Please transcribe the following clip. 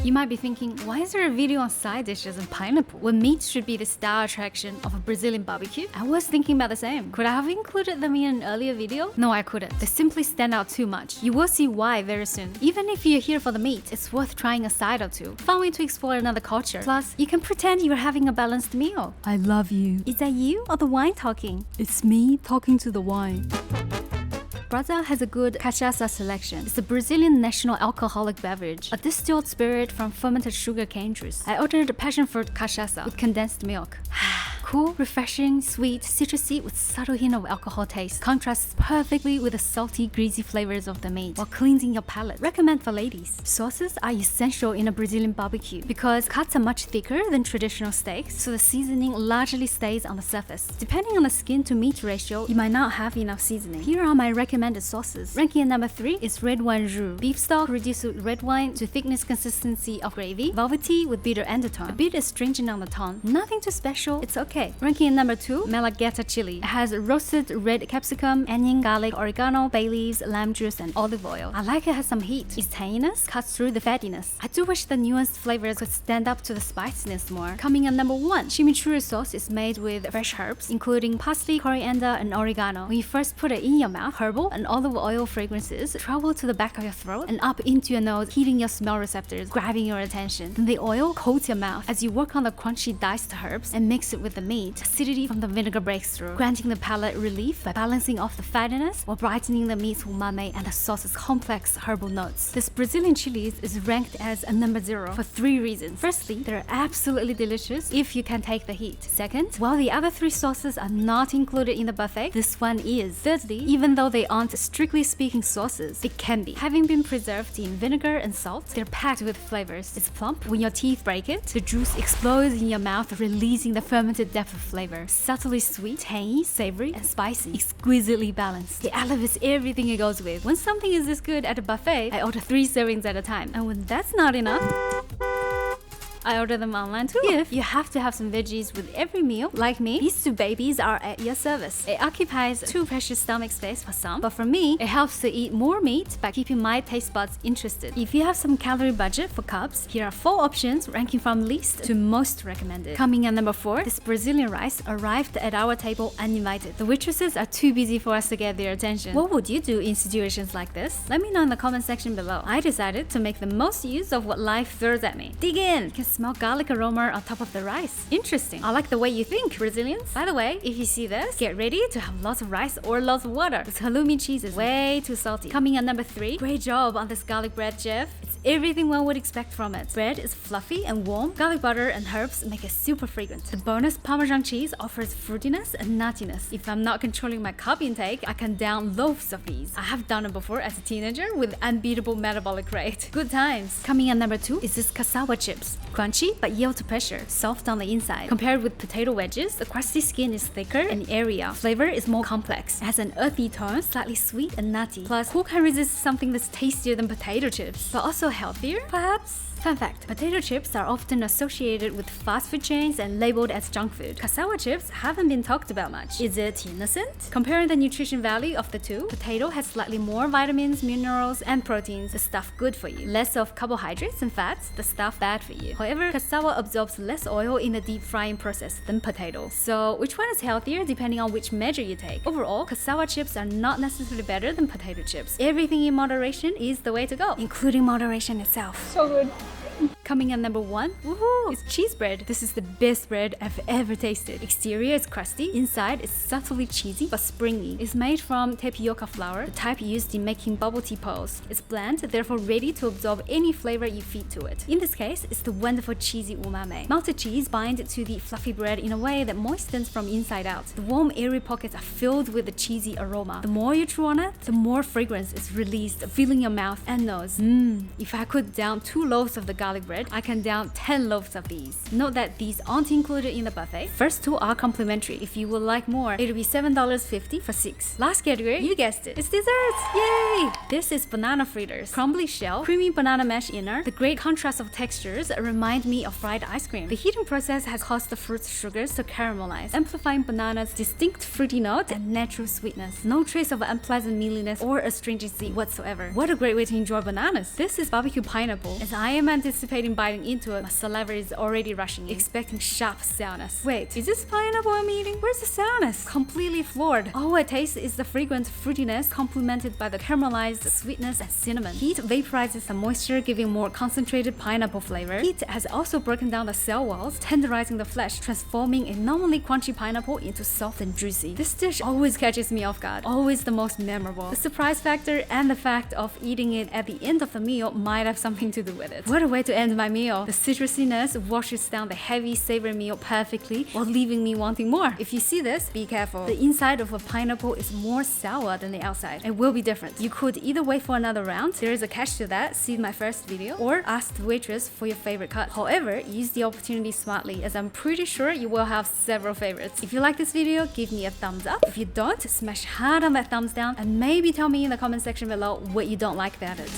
You might be thinking, why is there a video on side dishes and pineapple when meat should be the star attraction of a Brazilian barbecue? I was thinking about the same. Could I have included them in an earlier video? No, I couldn't. They simply stand out too much. You will see why very soon. Even if you're here for the meat, it's worth trying a side or two. Fun way to explore another culture. Plus, you can pretend you're having a balanced meal. I love you. Is that you or the wine talking? It's me talking to the wine. Braza has a good cachaça selection. It's the Brazilian national alcoholic beverage, a distilled spirit from fermented sugar cane juice. I ordered passion fruit cachaça with condensed milk. Cool, refreshing, sweet, citrusy with subtle hint of alcohol taste. Contrasts perfectly with the salty, greasy flavors of the meat while cleansing your palate. Recommend for ladies. Sauces are essential in a Brazilian barbecue because cuts are much thicker than traditional steaks, so the seasoning largely stays on the surface. Depending on the skin to meat ratio, you might not have enough seasoning. Here are my recommended sauces. Ranking at number 3 is red wine roux. Beef stock reduced with red wine to thickness consistency of gravy. Velvety with bitter undertone. A bit astringent on the tongue. Nothing too special, it's okay. Ranking at number 2, Malagueta chili. It has roasted red capsicum, onion, garlic, oregano, bay leaves, lime juice, and olive oil. I like it has some heat. Its tanginess cuts through the fattiness. I do wish the nuanced flavors could stand up to the spiciness more. Coming at number 1, chimichurri sauce is made with fresh herbs, including parsley, coriander, and oregano. When you first put it in your mouth, herbal and olive oil fragrances travel to the back of your throat and up into your nose, heating your smell receptors, grabbing your attention. Then the oil coats your mouth as you work on the crunchy diced herbs and mix it with the meat. Acidity from the vinegar breaks through, granting the palate relief by balancing off the fattiness while brightening the meat's umami and the sauce's complex herbal notes. This Brazilian chili is ranked as a number 0 for 3 reasons. Firstly, they're absolutely delicious if you can take the heat. Second, while the other 3 sauces are not included in the buffet, this one is. Thirdly, even though they aren't strictly speaking sauces, it can be. Having been preserved in vinegar and salt, they're packed with flavors. It's plump. When your teeth break it, the juice explodes in your mouth, releasing the fermented depth of flavor. Subtly sweet, tangy, savory, and spicy. Exquisitely balanced. It elevates everything it goes with. When something is this good at a buffet, I order 3 servings at a time. And when that's not enough, I order them online too. If you have to have some veggies with every meal, like me, these 2 babies are at your service. It occupies too precious stomach space for some, but for me, it helps to eat more meat by keeping my taste buds interested. If you have some calorie budget for carbs, here are 4 options ranking from least to most recommended. Coming at number 4, this Brazilian rice arrived at our table uninvited. The waitresses are too busy for us to get their attention. What would you do in situations like this? Let me know in the comment section below. I decided to make the most use of what life throws at me. Dig in! Smell garlic aroma on top of the rice. Interesting. I like the way you think, Brazilians. By the way, if you see this, get ready to have lots of rice or lots of water. This halloumi cheese is way too salty. Coming at number 3, great job on this garlic bread, Jeff. It's everything one would expect from it. Bread is fluffy and warm. Garlic butter and herbs make it super fragrant. The bonus Parmesan cheese offers fruitiness and nuttiness. If I'm not controlling my carb intake, I can down loaves of these. I have done it before as a teenager with unbeatable metabolic rate. Good times. Coming at number 2 is this cassava chips. Crunchy but yield to pressure, soft on the inside. Compared with potato wedges, the crusty skin is thicker and airier. Flavor is more complex. It has an earthy tone, slightly sweet and nutty. Plus, who can resist something that's tastier than potato chips, but also healthier, perhaps? Fun fact, potato chips are often associated with fast food chains and labeled as junk food. Cassava chips haven't been talked about much. Is it innocent? Comparing the nutrition value of the 2, potato has slightly more vitamins, minerals, and proteins, the stuff good for you. Less of carbohydrates and fats, the stuff bad for you. However, cassava absorbs less oil in the deep frying process than potato. So, which one is healthier depending on which measure you take? Overall, cassava chips are not necessarily better than potato chips. Everything in moderation is the way to go, including moderation itself. So good. Coming at number 1, woohoo, is cheese bread. This is the best bread I've ever tasted. Exterior is crusty, inside is subtly cheesy but springy. It's made from tapioca flour, the type used in making bubble tea pearls. It's bland, therefore ready to absorb any flavor you feed to it. In this case, it's the wonderful cheesy umami. Melted cheese binds to the fluffy bread in a way that moistens from inside out. The warm, airy pockets are filled with the cheesy aroma. The more you chew on it, the more fragrance is released, filling your mouth and nose. If I could down 2 loaves of the garlic bread, I can down 10 loaves of these. Note that these aren't included in the buffet. First 2 are complimentary. If you would like more, it'll be $7.50 for 6. Last category, you guessed it, it's desserts! Yay! This is banana fritters. Crumbly shell, creamy banana mesh inner. The great contrast of textures remind me of fried ice cream. The heating process has caused the fruit's sugars to caramelize, amplifying banana's distinct fruity note and natural sweetness. No trace of unpleasant mealiness or astringency whatsoever. What a great way to enjoy bananas! This is barbecue pineapple. As I am anticipating anticipating biting into it, my saliva is already rushing in, expecting sharp sourness. Wait, is this pineapple I'm eating? Where's the sourness? Completely floored. All I taste is the fragrant fruitiness complemented by the caramelized sweetness and cinnamon. Heat vaporizes the moisture, giving more concentrated pineapple flavor. Heat has also broken down the cell walls, tenderizing the flesh, transforming a normally crunchy pineapple into soft and juicy. This dish always catches me off guard, always the most memorable. The surprise factor and the fact of eating it at the end of the meal might have something to do with it. What a way to end my meal. The citrusiness washes down the heavy savory meal perfectly while leaving me wanting more. If you see this, be careful. The inside of a pineapple is more sour than the outside. It will be different. You could either wait for another round, there is a catch to that, see my first video, or ask the waitress for your favorite cut. However, use the opportunity smartly, as I'm pretty sure you will have several favorites. If you like this video, give me a thumbs up. If you don't, smash hard on that thumbs down, and maybe tell me in the comment section below what you don't like about it.